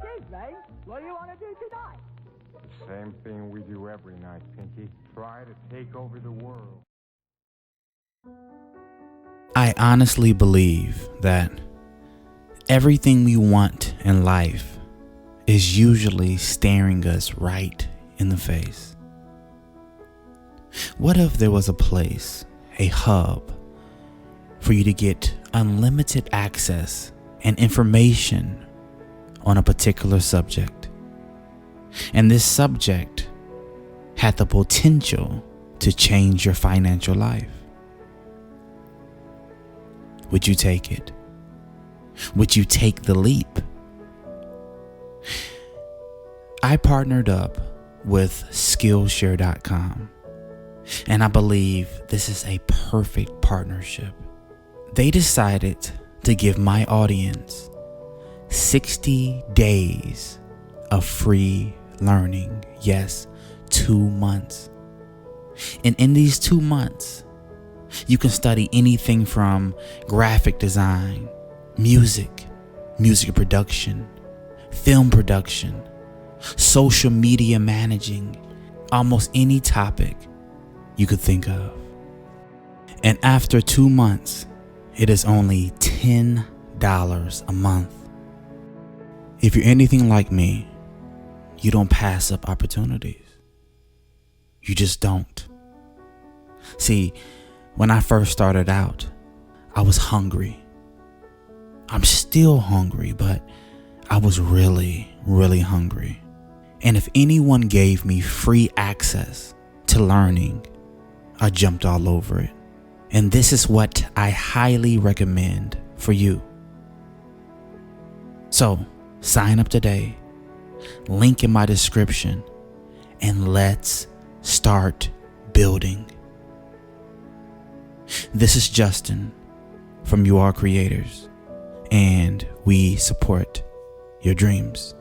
Excuse me, what do you want to do tonight? Same thing we do every night, Pinky. Try to take over the world. I honestly believe that everything we want in life is usually staring us right in the face. What if there was a place, a hub, for you to get unlimited access and information on a particular subject? And this subject had the potential to change your financial life. Would you take it? Would you take the leap? I partnered up with Skillshare.com, and I believe this is a perfect partnership. They decided to give my audience 60 days of free learning. Yes, 2 months. And in these 2 months, you can study anything from graphic design, music production, film production, social media managing, almost any topic you could think of. And after 2 months, it is only $10 a month. If you're anything like me, you don't pass up opportunities. You just don't. See, when I first started out, I was hungry. I'm still hungry, but I was really, really hungry. And if anyone gave me free access to learning, I jumped all over it. And this is what I highly recommend for you. So sign up today, link in my description, and let's start building. This is Justin from YouAreCreators, and we support your dreams.